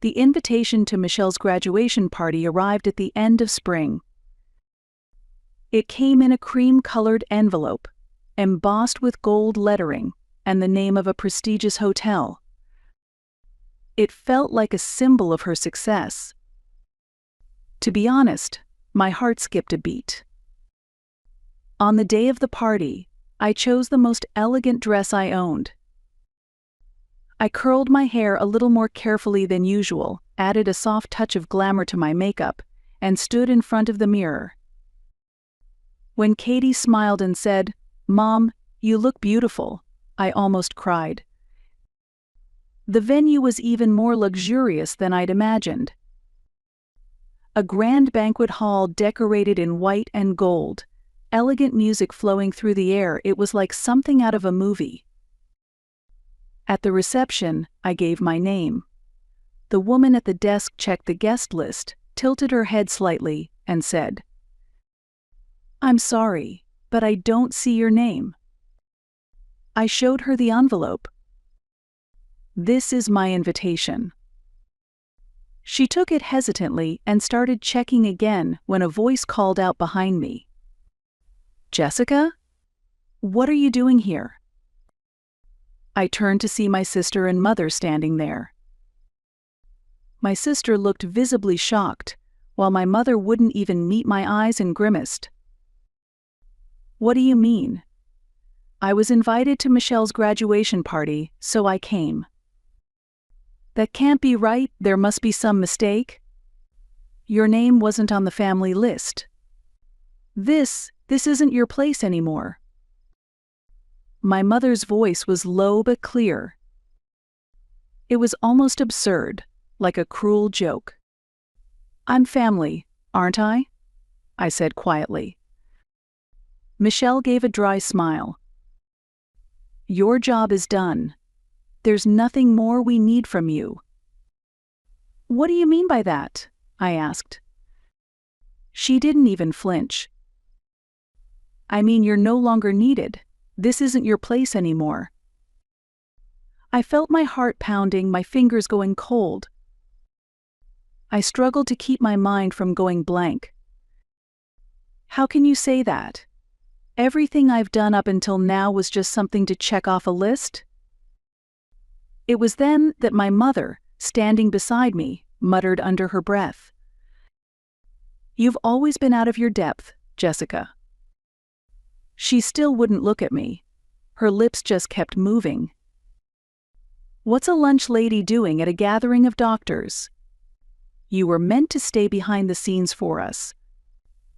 The invitation to Michelle's graduation party arrived at the end of spring. It came in a cream-colored envelope, embossed with gold lettering and the name of a prestigious hotel. It felt like a symbol of her success. To be honest, my heart skipped a beat. On the day of the party, I chose the most elegant dress I owned. I curled my hair a little more carefully than usual, added a soft touch of glamour to my makeup, and stood in front of the mirror. When Katie smiled and said, "Mom, you look beautiful," I almost cried. The venue was even more luxurious than I'd imagined. A grand banquet hall decorated in white and gold, elegant music flowing through the air. It was like something out of a movie. At the reception, I gave my name. The woman at the desk checked the guest list, tilted her head slightly, and said, "I'm sorry, but I don't see your name." I showed her the envelope. "This is my invitation." She took it hesitantly and started checking again when a voice called out behind me, "Jessica? What are you doing here?" I turned to see my sister and mother standing there. My sister looked visibly shocked, while my mother wouldn't even meet my eyes and grimaced. "What do you mean?" "I was invited to Michelle's graduation party, so I came." "That can't be right, there must be some mistake." "Your name wasn't on the family list. This isn't your place anymore." My mother's voice was low but clear. It was almost absurd, like a cruel joke. "I'm family, aren't I?" I said quietly. Michelle gave a dry smile. "Your job is done. There's nothing more we need from you." "What do you mean by that?" I asked. She didn't even flinch. "I mean you're no longer needed. This isn't your place anymore." I felt my heart pounding, my fingers going cold. I struggled to keep my mind from going blank. "How can you say that? Everything I've done up until now was just something to check off a list?" It was then that my mother, standing beside me, muttered under her breath, "You've always been out of your depth, Jessica." She still wouldn't look at me. Her lips just kept moving. "What's a lunch lady doing at a gathering of doctors? You were meant to stay behind the scenes for us.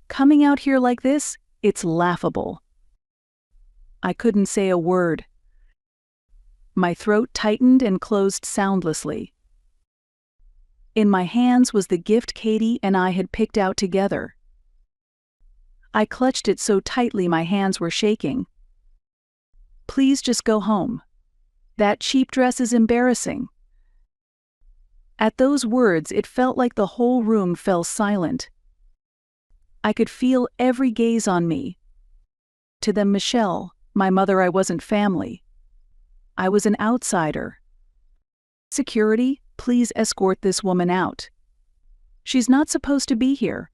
Coming out here like this, it's laughable." I couldn't say a word. My throat tightened and closed soundlessly. In my hands was the gift Katie and I had picked out together. I clutched it so tightly my hands were shaking. "Please just go home. That cheap dress is embarrassing." At those words, it felt like the whole room fell silent. I could feel every gaze on me. To them, Michelle, my mother, I wasn't family. I was an outsider. "Security, please escort this woman out. She's not supposed to be here."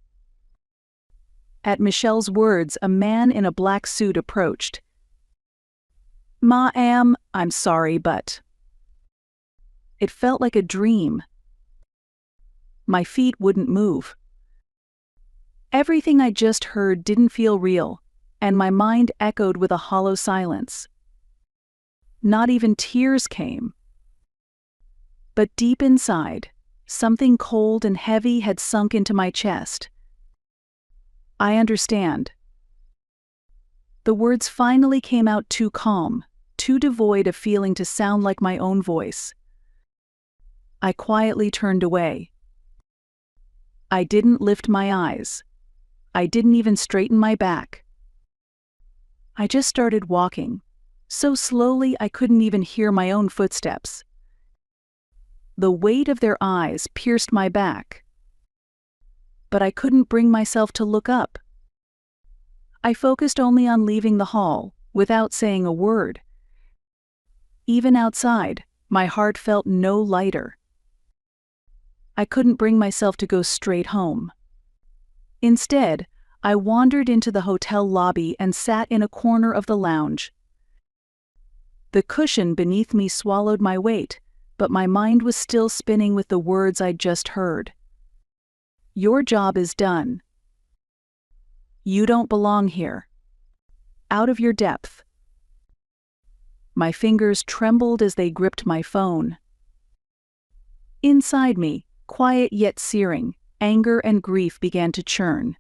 At Michelle's words, a man in a black suit approached. "Ma'am, I'm sorry, but..." It felt like a dream. My feet wouldn't move. Everything I just heard didn't feel real, and my mind echoed with a hollow silence. Not even tears came. But deep inside, something cold and heavy had sunk into my chest. "I understand." The words finally came out too calm, too devoid of feeling to sound like my own voice. I quietly turned away. I didn't lift my eyes. I didn't even straighten my back. I just started walking, so slowly I couldn't even hear my own footsteps. The weight of their eyes pierced my back. But I couldn't bring myself to look up. I focused only on leaving the hall, without saying a word. Even outside, my heart felt no lighter. I couldn't bring myself to go straight home. Instead, I wandered into the hotel lobby and sat in a corner of the lounge. The cushion beneath me swallowed my weight, but my mind was still spinning with the words I'd just heard. Your job is done. You don't belong here. Out of your depth. My fingers trembled as they gripped my phone. Inside me, quiet yet searing, anger and grief began to churn.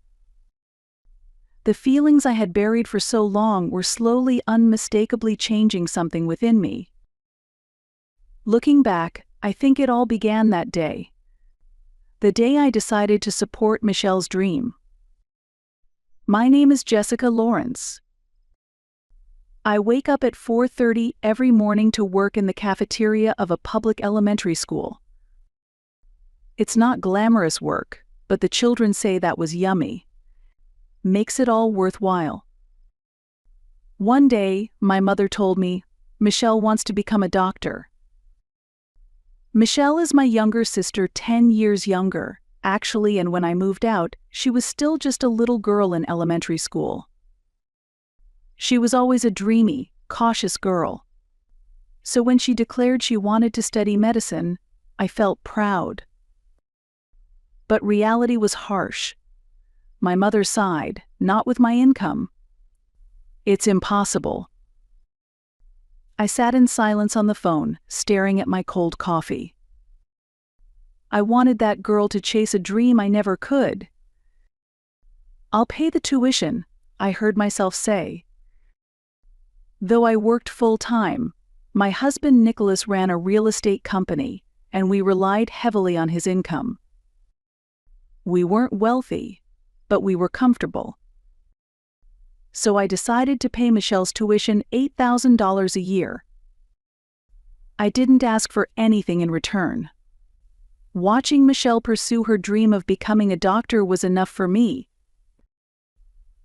The feelings I had buried for so long were slowly, unmistakably changing something within me. Looking back, I think it all began that day. The day I decided to support Michelle's dream. My name is Jessica Lawrence. I wake up at 4:30 every morning to work in the cafeteria of a public elementary school. It's not glamorous work, but the children say that was yummy. Makes it all worthwhile. One day, my mother told me, Michelle wants to become a doctor. Michelle is my younger sister, 10 years younger, actually, and when I moved out, she was still just a little girl in elementary school. She was always a dreamy, cautious girl. So when she declared she wanted to study medicine, I felt proud. But reality was harsh. My mother sighed, not with my income. It's impossible. I sat in silence on the phone, staring at my cold coffee. I wanted that girl to chase a dream I never could. I'll pay the tuition, I heard myself say. Though I worked full-time, my husband Nicholas ran a real estate company, and we relied heavily on his income. We weren't wealthy, but we were comfortable. So I decided to pay Michelle's tuition $8,000 a year. I didn't ask for anything in return. Watching Michelle pursue her dream of becoming a doctor was enough for me.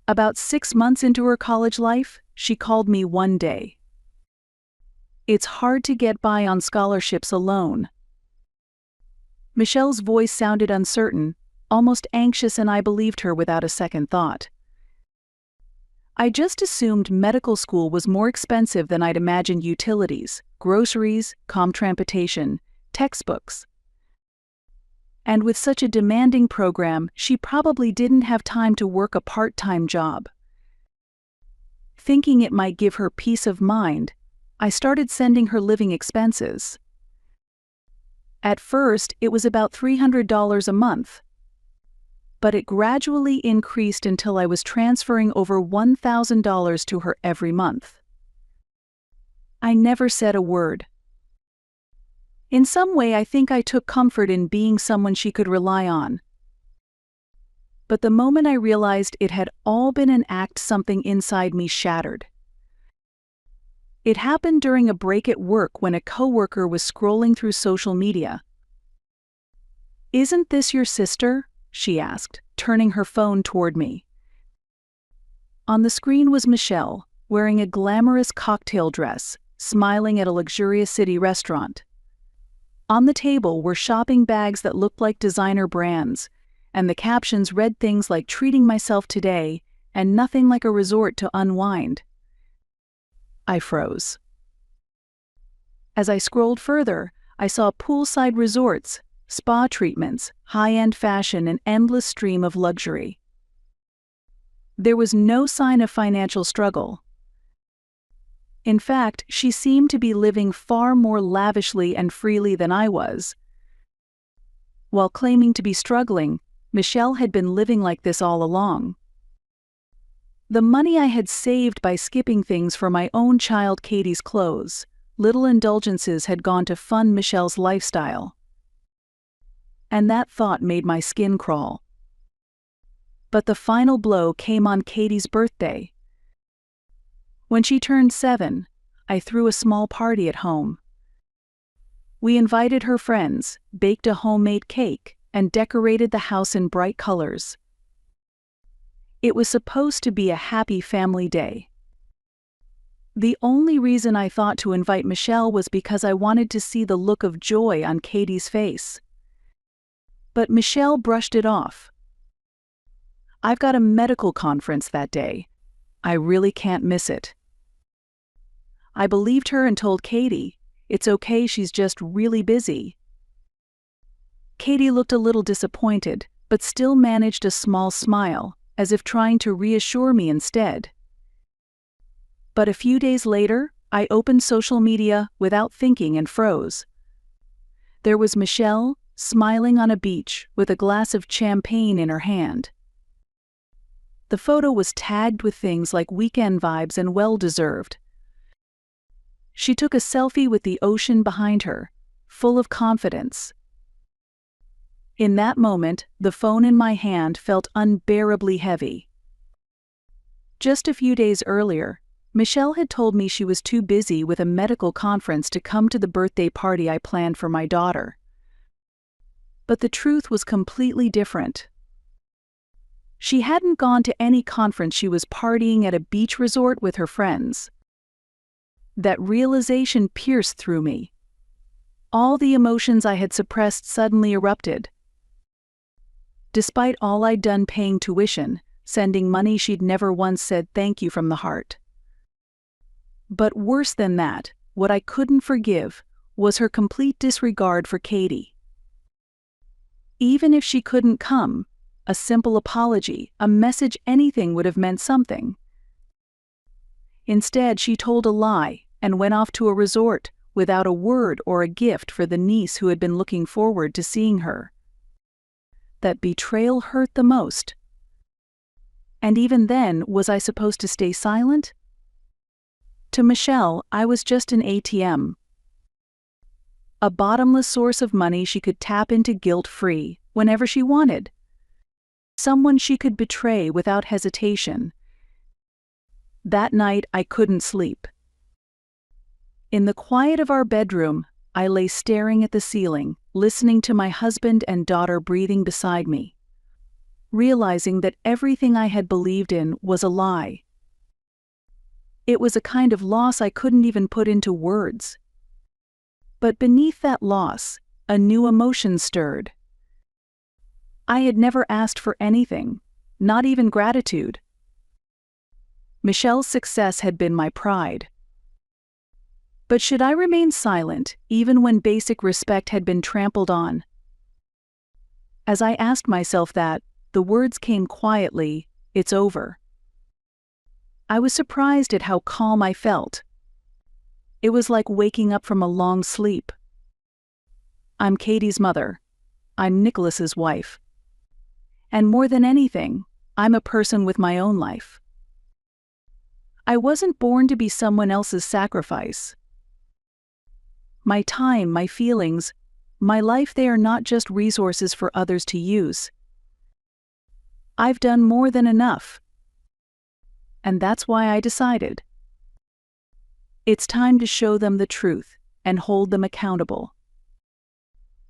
About 6 months into her college life, she called me one day. It's hard to get by on scholarships alone. Michelle's voice sounded uncertain, almost anxious, and I believed her without a second thought. I just assumed medical school was more expensive than I'd imagined: utilities, groceries, transportation, textbooks. And with such a demanding program, she probably didn't have time to work a part-time job. Thinking it might give her peace of mind, I started sending her living expenses. At first, it was about $300 a month. But it gradually increased until I was transferring over $1,000 to her every month. I never said a word. In some way, I think I took comfort in being someone she could rely on. But the moment I realized it had all been an act, something inside me shattered. It happened during a break at work when a coworker was scrolling through social media. "Isn't this your sister?" she asked, turning her phone toward me. On the screen was Michelle, wearing a glamorous cocktail dress, smiling at a luxurious city restaurant. On the table were shopping bags that looked like designer brands, and the captions read things like "treating myself today" and "nothing like a resort to unwind." I froze. As I scrolled further, I saw poolside resorts, spa treatments, high-end fashion, an endless stream of luxury. There was no sign of financial struggle. In fact, she seemed to be living far more lavishly and freely than I was. While claiming to be struggling, Michelle had been living like this all along. The money I had saved by skipping things for my own child Katie's clothes, little indulgences, had gone to fund Michelle's lifestyle. And that thought made my skin crawl. But the final blow came on Katie's birthday. When she turned 7, I threw a small party at home. We invited her friends, baked a homemade cake, and decorated the house in bright colors. It was supposed to be a happy family day. The only reason I thought to invite Michelle was because I wanted to see the look of joy on Katie's face. But Michelle brushed it off. "I've got a medical conference that day. I really can't miss it." I believed her and told Katie, "It's okay, she's just really busy." Katie looked a little disappointed, but still managed a small smile, as if trying to reassure me instead. But a few days later, I opened social media without thinking and froze. There was Michelle, smiling on a beach with a glass of champagne in her hand. The photo was tagged with things like weekend vibes and well-deserved. She took a selfie with the ocean behind her, full of confidence. In that moment, the phone in my hand felt unbearably heavy. Just a few days earlier, Michelle had told me she was too busy with a medical conference to come to the birthday party I planned for my daughter. But the truth was completely different. She hadn't gone to any conference, she was partying at a beach resort with her friends. That realization pierced through me. All the emotions I had suppressed suddenly erupted. Despite all I'd done paying tuition, sending money she'd never once said thank you from the heart. But worse than that, what I couldn't forgive was her complete disregard for Katie. Even if she couldn't come, a simple apology, a message, anything would have meant something. Instead, she told a lie and went off to a resort without a word or a gift for the niece who had been looking forward to seeing her. That betrayal hurt the most. And even then, was I supposed to stay silent? To Michelle, I was just an ATM. A bottomless source of money she could tap into guilt-free, whenever she wanted. Someone she could betray without hesitation. That night, I couldn't sleep. In the quiet of our bedroom, I lay staring at the ceiling, listening to my husband and daughter breathing beside me, realizing that everything I had believed in was a lie. It was a kind of loss I couldn't even put into words. But beneath that loss, a new emotion stirred. I had never asked for anything, not even gratitude. Michelle's success had been my pride. But should I remain silent, even when basic respect had been trampled on? As I asked myself that, the words came quietly, "It's over." I was surprised at how calm I felt. It was like waking up from a long sleep. I'm Katie's mother. I'm Nicholas's wife. And more than anything, I'm a person with my own life. I wasn't born to be someone else's sacrifice. My time, my feelings, my life, they are not just resources for others to use. I've done more than enough. And that's why I decided. It's time to show them the truth and hold them accountable.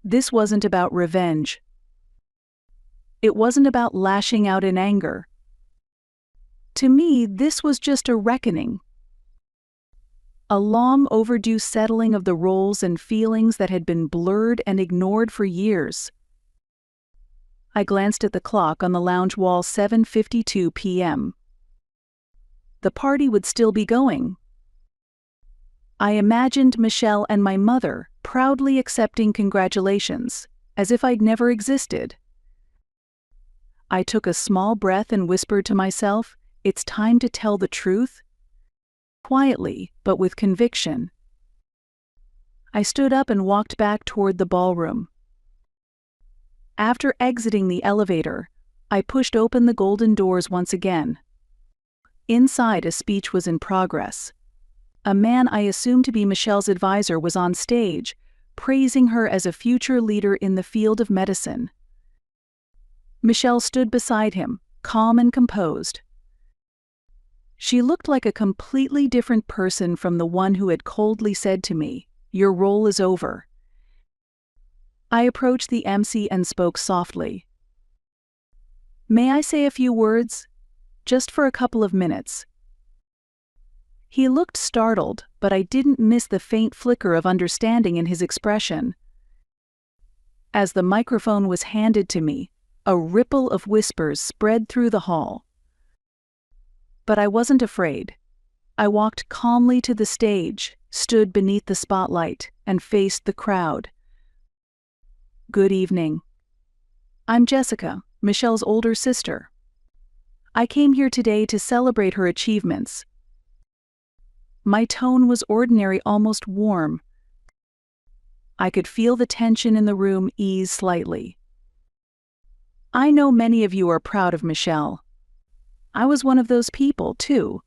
This wasn't about revenge. It wasn't about lashing out in anger. To me, this was just a reckoning. A long overdue settling of the roles and feelings that had been blurred and ignored for years. I glanced at the clock on the lounge wall, 7:52 p.m. The party would still be going. I imagined Michelle and my mother proudly accepting congratulations, as if I'd never existed. I took a small breath and whispered to myself, "It's time to tell the truth." Quietly, but with conviction. I stood up and walked back toward the ballroom. After exiting the elevator, I pushed open the golden doors once again. Inside, a speech was in progress. A man I assumed to be Michelle's advisor was on stage, praising her as a future leader in the field of medicine. Michelle stood beside him, calm and composed. She looked like a completely different person from the one who had coldly said to me, "Your role is over." I approached the MC and spoke softly. "May I say a few words? Just for a couple of minutes." He looked startled, but I didn't miss the faint flicker of understanding in his expression. As the microphone was handed to me, a ripple of whispers spread through the hall. But I wasn't afraid. I walked calmly to the stage, stood beneath the spotlight, and faced the crowd. Good evening. I'm Jessica, Michelle's older sister. I came here today to celebrate her achievements. My tone was ordinary, almost warm. I could feel the tension in the room ease slightly. I know many of you are proud of Michelle. I was one of those people, too.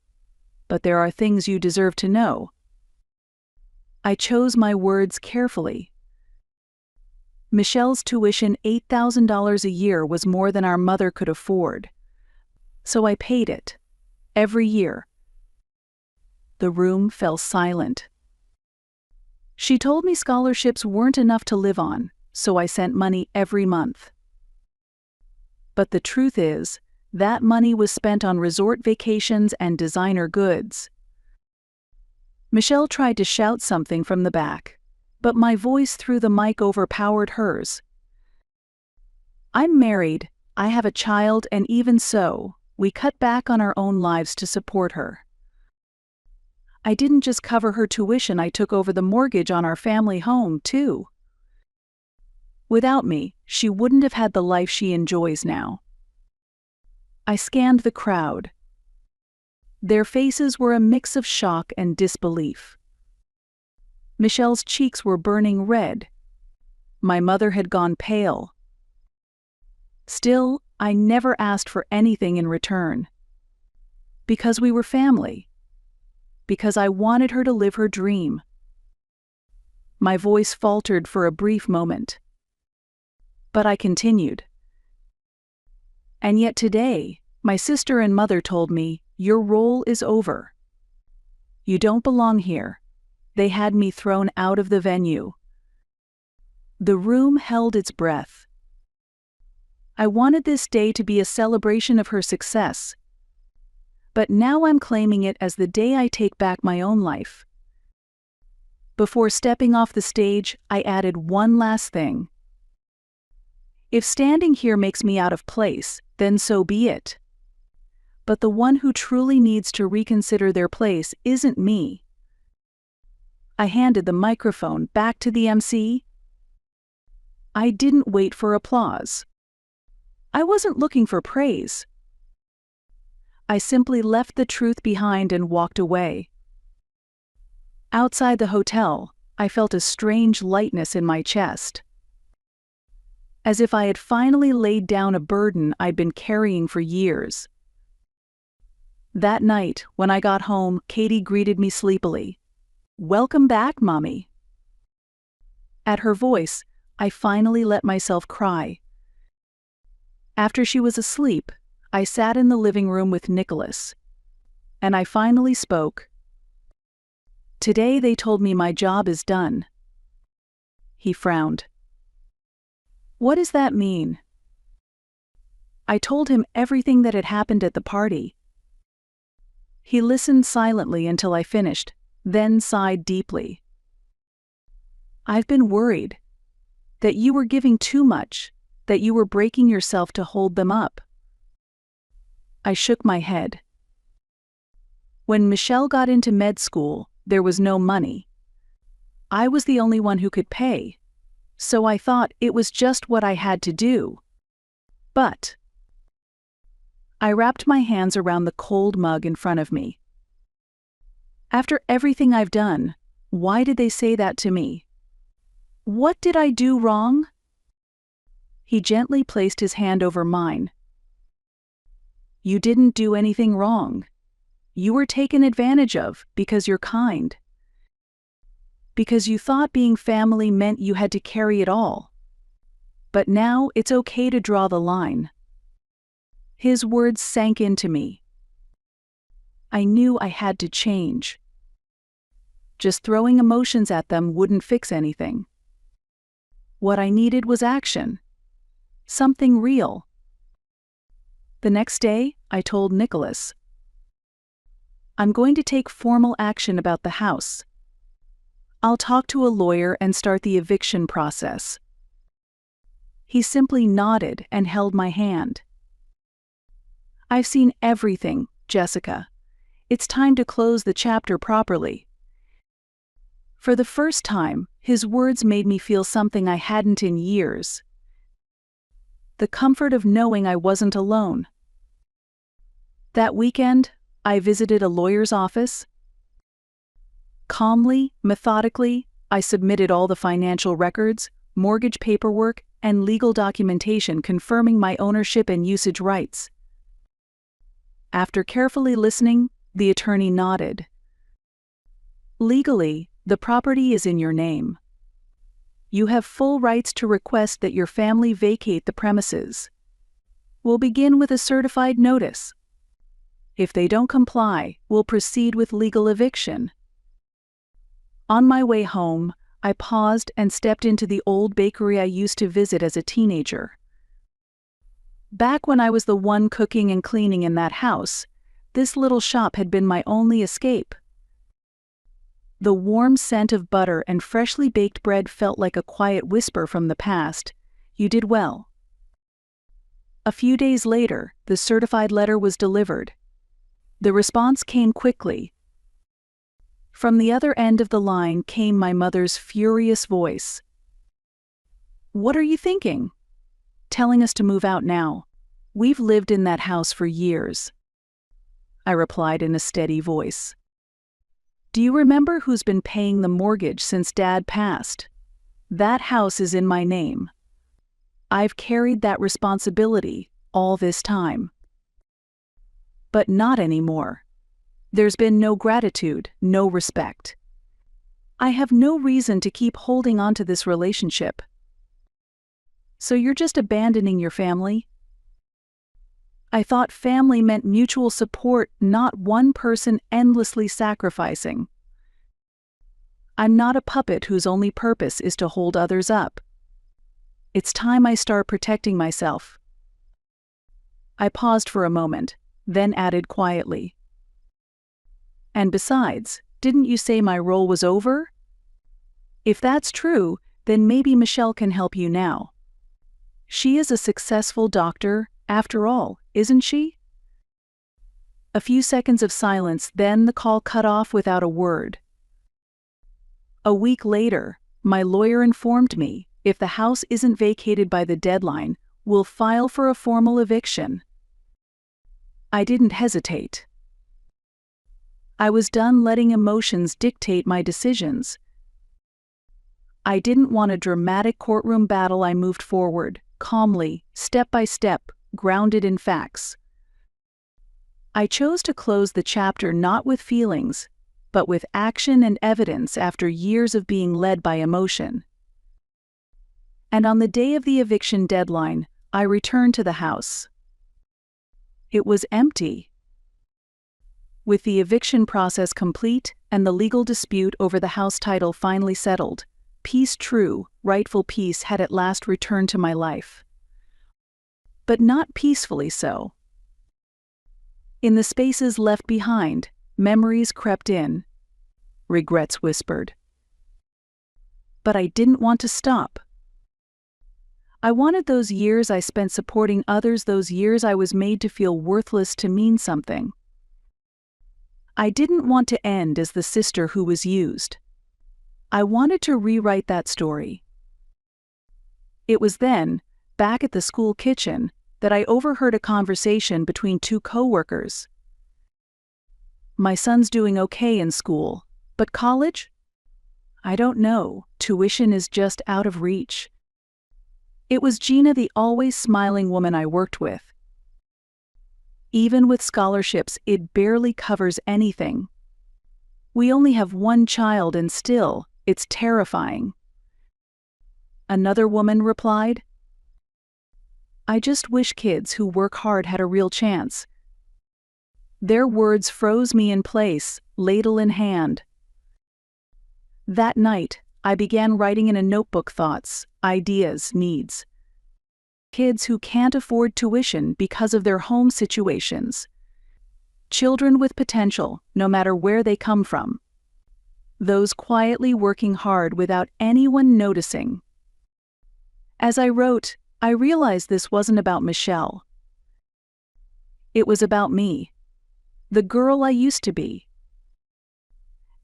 But there are things you deserve to know. I chose my words carefully. Michelle's tuition, $8,000 a year, was more than our mother could afford. So I paid it. Every year. The room fell silent. She told me scholarships weren't enough to live on, so I sent money every month. But the truth is, that money was spent on resort vacations and designer goods. Michelle tried to shout something from the back, but my voice through the mic overpowered hers. I'm married, I have a child, and even so, we cut back on our own lives to support her. I didn't just cover her tuition, I took over the mortgage on our family home, too. Without me, she wouldn't have had the life she enjoys now. I scanned the crowd. Their faces were a mix of shock and disbelief. Michelle's cheeks were burning red. My mother had gone pale. Still, I never asked for anything in return. Because we were family. Because I wanted her to live her dream. My voice faltered for a brief moment. But I continued. And yet today, my sister and mother told me, your role is over. You don't belong here. They had me thrown out of the venue. The room held its breath. I wanted this day to be a celebration of her success. But now I'm claiming it as the day I take back my own life. Before stepping off the stage, I added one last thing. If standing here makes me out of place, then so be it. But the one who truly needs to reconsider their place isn't me. I handed the microphone back to the MC. I didn't wait for applause. I wasn't looking for praise. I simply left the truth behind and walked away. Outside the hotel, I felt a strange lightness in my chest. As if I had finally laid down a burden I'd been carrying for years. That night, when I got home, Katie greeted me sleepily. "Welcome back, Mommy." At her voice, I finally let myself cry. After she was asleep, I sat in the living room with Nicholas. And I finally spoke. Today they told me my job is done. He frowned. What does that mean? I told him everything that had happened at the party. He listened silently until I finished, then sighed deeply. I've been worried. That you were giving too much, that you were breaking yourself to hold them up. I shook my head. When Michelle got into med school, there was no money. I was the only one who could pay, so I thought it was just what I had to do. But I wrapped my hands around the cold mug in front of me. After everything I've done, why did they say that to me? What did I do wrong? He gently placed his hand over mine. You didn't do anything wrong. You were taken advantage of because you're kind. Because you thought being family meant you had to carry it all. But now it's okay to draw the line. His words sank into me. I knew I had to change. Just throwing emotions at them wouldn't fix anything. What I needed was action. Something real. The next day, I told Nicholas. I'm going to take formal action about the house. I'll talk to a lawyer and start the eviction process. He simply nodded and held my hand. "I've seen everything, Jessica. It's time to close the chapter properly." For the first time, his words made me feel something I hadn't in years. The comfort of knowing I wasn't alone. That weekend, I visited a lawyer's office. Calmly, methodically, I submitted all the financial records, mortgage paperwork, and legal documentation confirming my ownership and usage rights. After carefully listening, the attorney nodded. "Legally, the property is in your name. You have full rights to request that your family vacate the premises. We'll begin with a certified notice. If they don't comply, we'll proceed with legal eviction." On my way home, I paused and stepped into the old bakery I used to visit as a teenager. Back when I was the one cooking and cleaning in that house, this little shop had been my only escape. The warm scent of butter and freshly baked bread felt like a quiet whisper from the past. "You did well." A few days later, the certified letter was delivered. The response came quickly. From the other end of the line came my mother's furious voice. "What are you thinking? Telling us to move out now? We've lived in that house for years." I replied in a steady voice. "Do you remember who's been paying the mortgage since Dad passed? That house is in my name. I've carried that responsibility all this time." But not anymore. There's been no gratitude, no respect. I have no reason to keep holding on to this relationship. "So you're just abandoning your family?" I thought family meant mutual support, not one person endlessly sacrificing. I'm not a puppet whose only purpose is to hold others up. It's time I start protecting myself. I paused for a moment, then added quietly. "And besides, didn't you say my role was over? If that's true, then maybe Michelle can help you now. She is a successful doctor, after all, isn't she?" A few seconds of silence, then the call cut off without a word. A week later, my lawyer informed me, if the house isn't vacated by the deadline, we'll file for a formal eviction. I didn't hesitate. I was done letting emotions dictate my decisions. I didn't want a dramatic courtroom battle. I moved forward, calmly, step by step, grounded in facts. I chose to close the chapter not with feelings, but with action and evidence after years of being led by emotion. And on the day of the eviction deadline, I returned to the house. It was empty. With the eviction process complete and the legal dispute over the house title finally settled, peace, true, rightful peace, had at last returned to my life. But not peacefully so. In the spaces left behind, memories crept in. Regrets whispered. But I didn't want to stop. I wanted those years I spent supporting others, those years I was made to feel worthless, to mean something. I didn't want to end as the sister who was used. I wanted to rewrite that story. It was then, back at the school kitchen, that I overheard a conversation between two coworkers. "My son's doing okay in school, but college? I don't know, tuition is just out of reach." It was Gina, the always smiling woman I worked with. "Even with scholarships, it barely covers anything. We only have one child and still, it's terrifying." Another woman replied, "I just wish kids who work hard had a real chance." Their words froze me in place, ladle in hand. That night, I began writing in a notebook thoughts, ideas, needs. Kids who can't afford tuition because of their home situations. Children with potential, no matter where they come from. Those quietly working hard without anyone noticing. As I wrote, I realized this wasn't about Michelle. It was about me, the girl I used to be.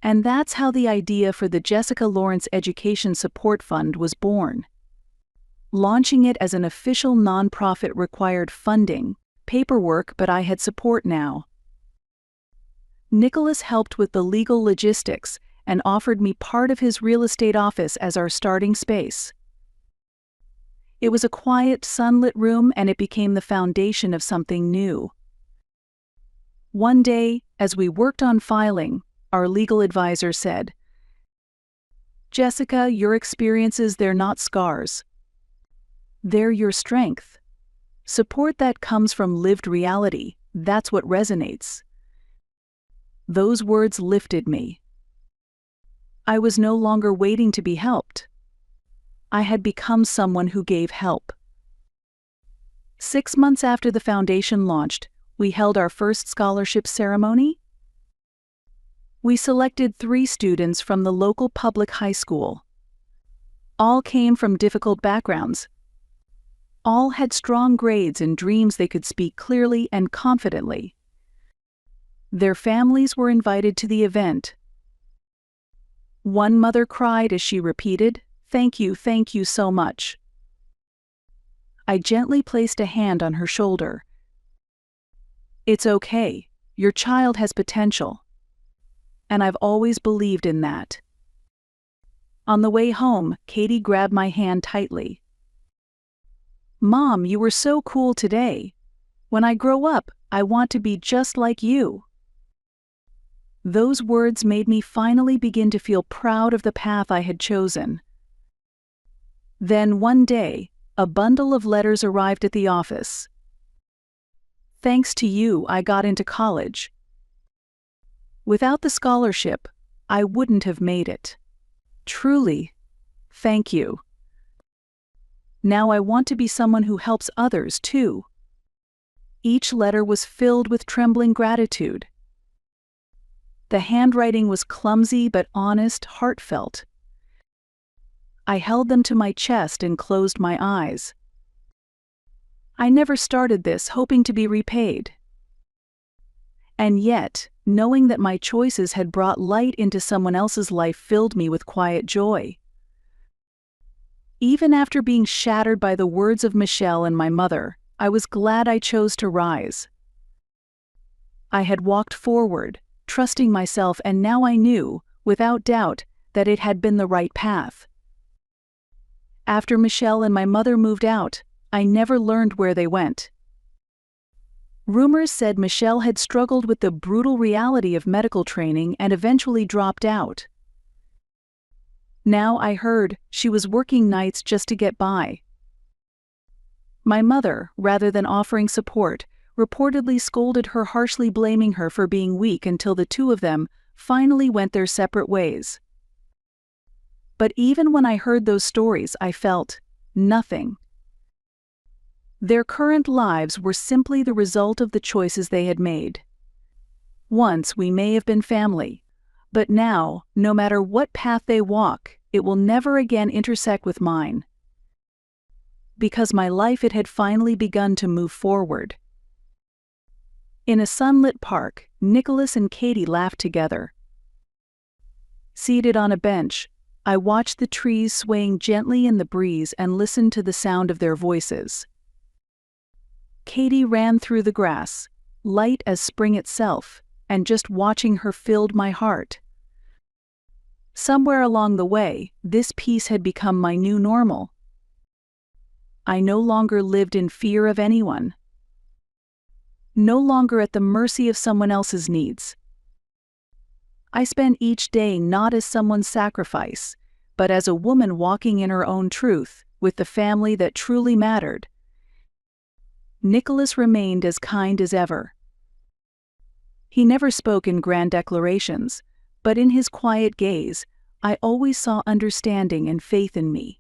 And that's how the idea for the Jessica Lawrence Education Support Fund was born. Launching it as an official nonprofit required funding, paperwork, but I had support now. Nicholas helped with the legal logistics and offered me part of his real estate office as our starting space. It was a quiet, sunlit room, and it became the foundation of something new. One day, as we worked on filing, our legal advisor said, "Jessica, your experiences, they're not scars. They're your strength. Support that comes from lived reality, that's what resonates." Those words lifted me. I was no longer waiting to be helped. I had become someone who gave help. 6 months after the foundation launched, we held our first scholarship ceremony. We selected 3 students from the local public high school. All came from difficult backgrounds. All had strong grades and dreams they could speak clearly and confidently. Their families were invited to the event. One mother cried as she repeated, thank you so much." I gently placed a hand on her shoulder. "It's okay, your child has potential. And I've always believed in that." On the way home, Katie grabbed my hand tightly. "Mom, you were so cool today. When I grow up, I want to be just like you." Those words made me finally begin to feel proud of the path I had chosen. Then one day, a bundle of letters arrived at the office. "Thanks to you, I got into college. Without the scholarship, I wouldn't have made it. Truly, thank you. Now I want to be someone who helps others too." Each letter was filled with trembling gratitude. The handwriting was clumsy but honest, heartfelt. I held them to my chest and closed my eyes. I never started this hoping to be repaid. And yet, knowing that my choices had brought light into someone else's life filled me with quiet joy. Even after being shattered by the words of Michelle and my mother, I was glad I chose to rise. I had walked forward, trusting myself, and now I knew, without doubt, that it had been the right path. After Michelle and my mother moved out, I never learned where they went. Rumors said Michelle had struggled with the brutal reality of medical training and eventually dropped out. Now I heard she was working nights just to get by. My mother, rather than offering support, reportedly scolded her harshly, blaming her for being weak, until the two of them finally went their separate ways. But even when I heard those stories, I felt nothing. Their current lives were simply the result of the choices they had made. Once we may have been family, but now, no matter what path they walk, it will never again intersect with mine. Because my life, it had finally begun to move forward. In a sunlit park, Nicholas and Katie laughed together. Seated on a bench, I watched the trees swaying gently in the breeze and listened to the sound of their voices. Katie ran through the grass, light as spring itself, and just watching her filled my heart. Somewhere along the way, this peace had become my new normal. I no longer lived in fear of anyone. No longer at the mercy of someone else's needs. I spent each day not as someone's sacrifice, but as a woman walking in her own truth, with the family that truly mattered. Nicholas remained as kind as ever. He never spoke in grand declarations, but in his quiet gaze, I always saw understanding and faith in me.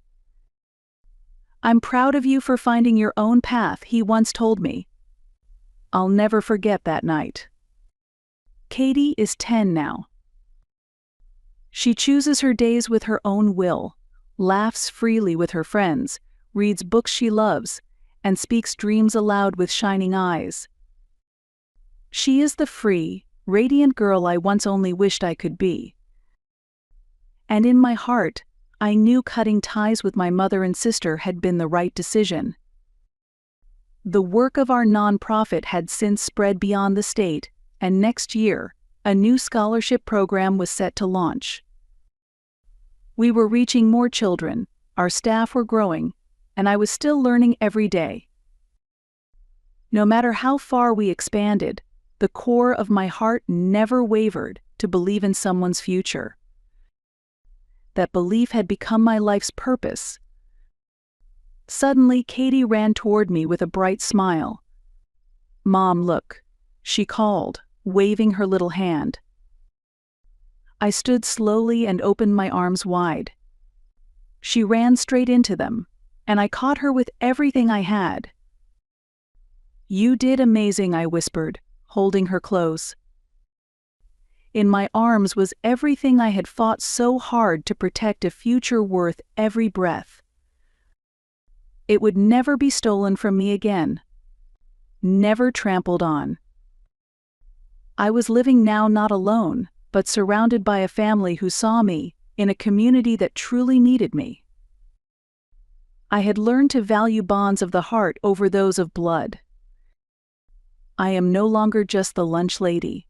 "I'm proud of you for finding your own path," he once told me. I'll never forget that night. Katie is 10 now. She chooses her days with her own will, laughs freely with her friends, reads books she loves, and speaks dreams aloud with shining eyes. She is the free, radiant girl I once only wished I could be. And in my heart, I knew cutting ties with my mother and sister had been the right decision. The work of our nonprofit had since spread beyond the state, and next year, a new scholarship program was set to launch. We were reaching more children, our staff were growing, and I was still learning every day. No matter how far we expanded, the core of my heart never wavered to believe in someone's future. That belief had become my life's purpose. Suddenly, Katie ran toward me with a bright smile. "Mom, look," she called, waving her little hand. I stood slowly and opened my arms wide. She ran straight into them, and I caught her with everything I had. "You did amazing," I whispered, holding her close. In my arms was everything I had fought so hard to protect, a future worth every breath. It would never be stolen from me again. Never trampled on. I was living now not alone, but surrounded by a family who saw me, in a community that truly needed me. I had learned to value bonds of the heart over those of blood. I am no longer just the lunch lady.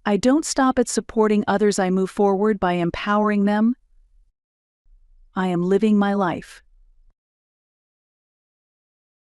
I don't stop at supporting others, I move forward by empowering them. I am living my life.